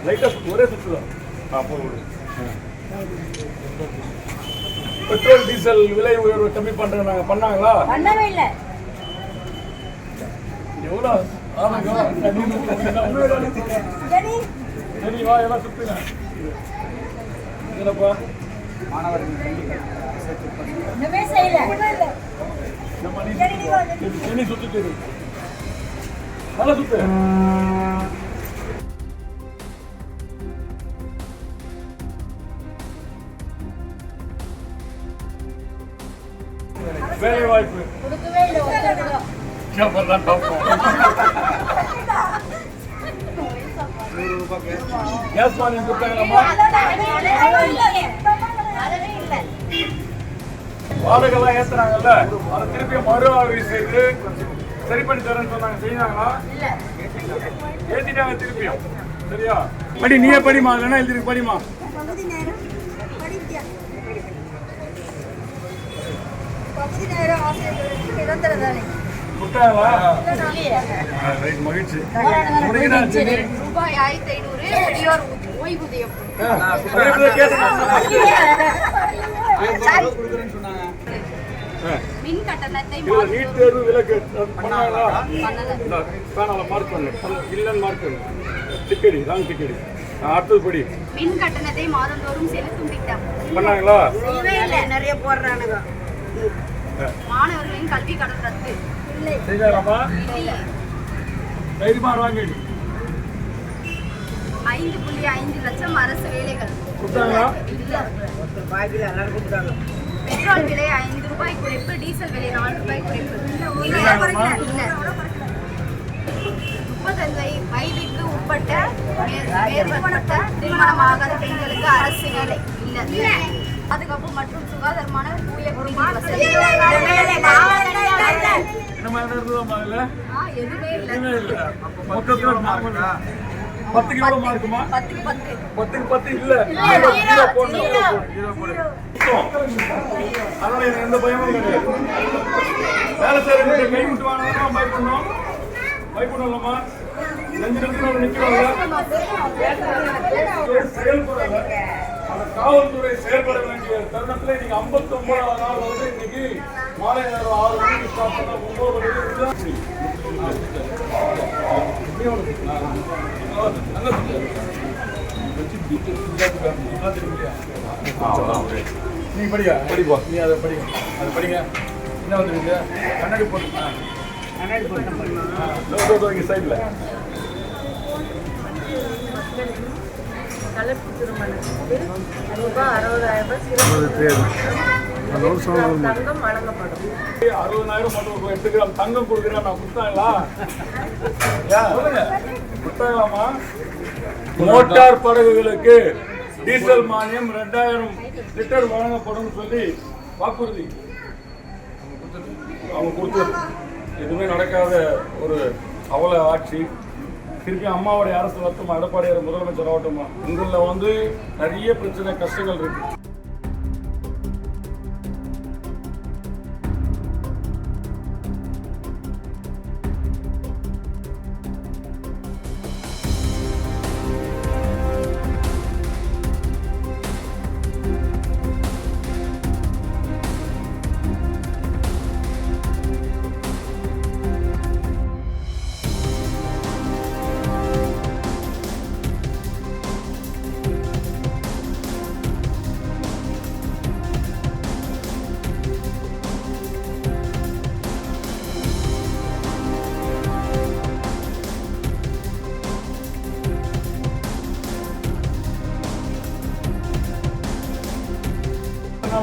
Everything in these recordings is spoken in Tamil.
லைட்டாக ஒரே சுற்று தான். பெட்ரோல் டீசல் விலை உயர்வு கம்மி பண்றாங்க, பண்ணாங்களா? பண்ணவே இல்ல. எவ்வளோ ஆமாங்க. சரி வா, எல்லாம் சுத்துங்க. என்னப்பா ஒண்ணுமே செய்யல. செனி சுத்துட்டு நல்லா சுத்து. வேலை வாய்ப்பு கொடுக்கவே இல்ல. கேஸ் மானியம் கொடுத்தாங்களாமா? வாடகைலாம் ஏத்துறாங்கல்ல, அதை திருப்பி மறு ஆய்வு செய்து சரி பண்ணி தரேன்னு சொன்னாங்க. செய்தாங்களா? ஏத்திட்டாங்க திருப்பியும். சரியா? படி, நீயே படிமா, இல்லைன்னா எழுதி படிமா. மகிழ்ச்சி. ரூபாய் 1500 முதியோர் ஓய்வூதியம். மின் கட்டணத்தை நீட் தேர்வு விலக்கு பண்ணாங்களா? மார்க் பண்ணு, இல்லைன்னு மார்க் பண்ணு. டிக்கெடி ராங் டிக்கெடி. அடுத்தது படி. மின் கட்டணத்தை மாதந்தோறும் செலுத்தும் திட்டம் பண்ணாங்களா? நிறைய போடுறானுங்க. மாணவர்களின் கல்வி கடன் ரத்து செய்தாராமா? தைரியமா வாங்கி 5.5 லட்சம் அரசு வேலைகள். கொடுத்தாங்களா? பெட்ரோல் விலை 5 ரூபாய் குறைப்பு, டீசல் விலை 4 ரூபாய் குறைப்பு. 35 வயதுக்கு உட்பட்ட மேற்பட்ட திருமணமாகாத பெண்களுக்கு அரசு வேலை இல்லை. பாதுகாப்பு மற்றும் சுகாதாரமான தூய குடிநீர் வசதி எதுவுமே இல்லை. மொத்தத்தில் 10க்கு எவ்வளவு மார்க்குமா? 10க்கு 10. 10க்கு 10 இல்ல. அதனால எனக்கு எந்த பயமும் கிடையாது. வேலை செய்யறவங்க கை விட்டு வாங்கினா பயப்படணும். பயப்படலாமா? நெஞ்சு நிற்கிறவங்க நிற்கிறவங்க செயல்படல. அந்த காவல்துறை செயல்பட வேண்டிய தருணத்துல நீங்க 59வது நாள் வந்து இன்னைக்கு மாலை நேரம் 6 மணிக்கு ஸ்டார்ட் பண்ண 9 மணிக்கு நீ படியா? படிப்பா. நீ அதை படிங்க, அதை படிங்க. என்ன வந்துருங்க? கண்ணாடி போட்டு கண்ணாடி போட்டு சைடில் கலப்பு திருமணத்துக்கு ரூபாய் 60,000 தங்கம் வழங்கப்படும். 60,000 மட்டும் 8 கிராம் தங்கம் கொடுக்குறேன் நான் கொடுத்தாங்களா? சொல்லுங்க, கொடுத்தாங்களாமா? மோட்டார் படகுகளுக்கு டீசல் மானியம் 2000 லிட்டர் வழங்கப்படும் சொல்லி வாக்குறுதி அவங்க கொடுத்தது. எதுவுமே நடக்காத ஒரு அவல ஆட்சி. திருப்பி அம்மாவுடைய அரசு வரட்டுமா, எடப்பாடியார் முதலமைச்சர் ஆகட்டுமா? உங்களில் வந்து நிறைய பிரச்சனை கஷ்டங்கள் இருக்கு.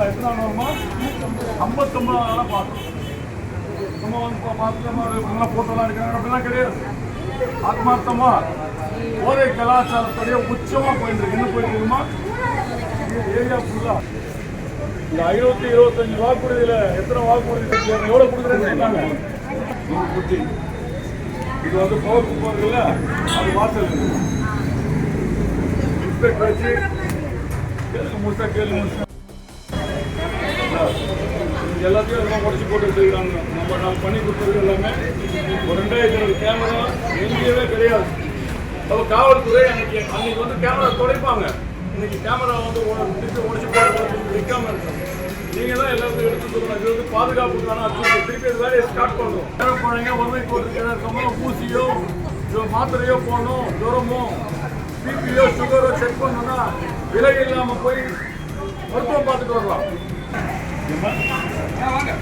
எத்தனை வருமா? 59 நாளாக பார்த்தோம். நம்ம வந்து பார்த்துட்டு போட்டோலாம் இருக்காங்க அப்படிலாம் கிடையாது. ஆத்மார்த்தமா போதை கலாச்சாரத்துடைய உச்சமா போயிட்டு இருக்கு. என்ன போயிட்டு இருக்குமா? ஏரியா ஃபுல்லா இந்த 25 வாக்குறுதியில எத்தனை வாக்குறுதி எவ்வளவு கொடுக்குறேன்னு சொன்னாங்க? 100 குட்டி. இது வந்து பவர் போறதுல அது வாசல் இன்ஸ்பெக்டர் வச்சு கேள்வி முழுசா கேள்வி முழுசா எல்லாத்தையும் எல்லாம் உடச்சி போட்டு வச்சுருக்காங்க. நம்ம நான் பண்ணி கொடுத்தது எல்லாமே ஒரு 2000 கேமரா எங்கேயவே கிடையாது. அப்போ காவல்துறை அன்னைக்கு வந்து கேமரா துடைப்பாங்க. இன்னைக்கு கேமரா வந்து உடச்சு வைக்காம இருக்காங்க. நீங்கள் தான் எல்லாத்தையும் எடுத்து சொல்லணும். இது வந்து பாதுகாப்புக்கான திருப்பி வேலையை ஸ்டார்ட் பண்ணணும். குழந்தைங்க வறுமை கோட்டுக்கு ஊசியோ மாத்திரையோ போடணும். ஜுரமோ பிபியோ சுகரோ செக் பண்ணணும்னா விலை இல்லாமல் போய் மருத்துவம் பார்த்துட்டு வரலாம். வாங்க.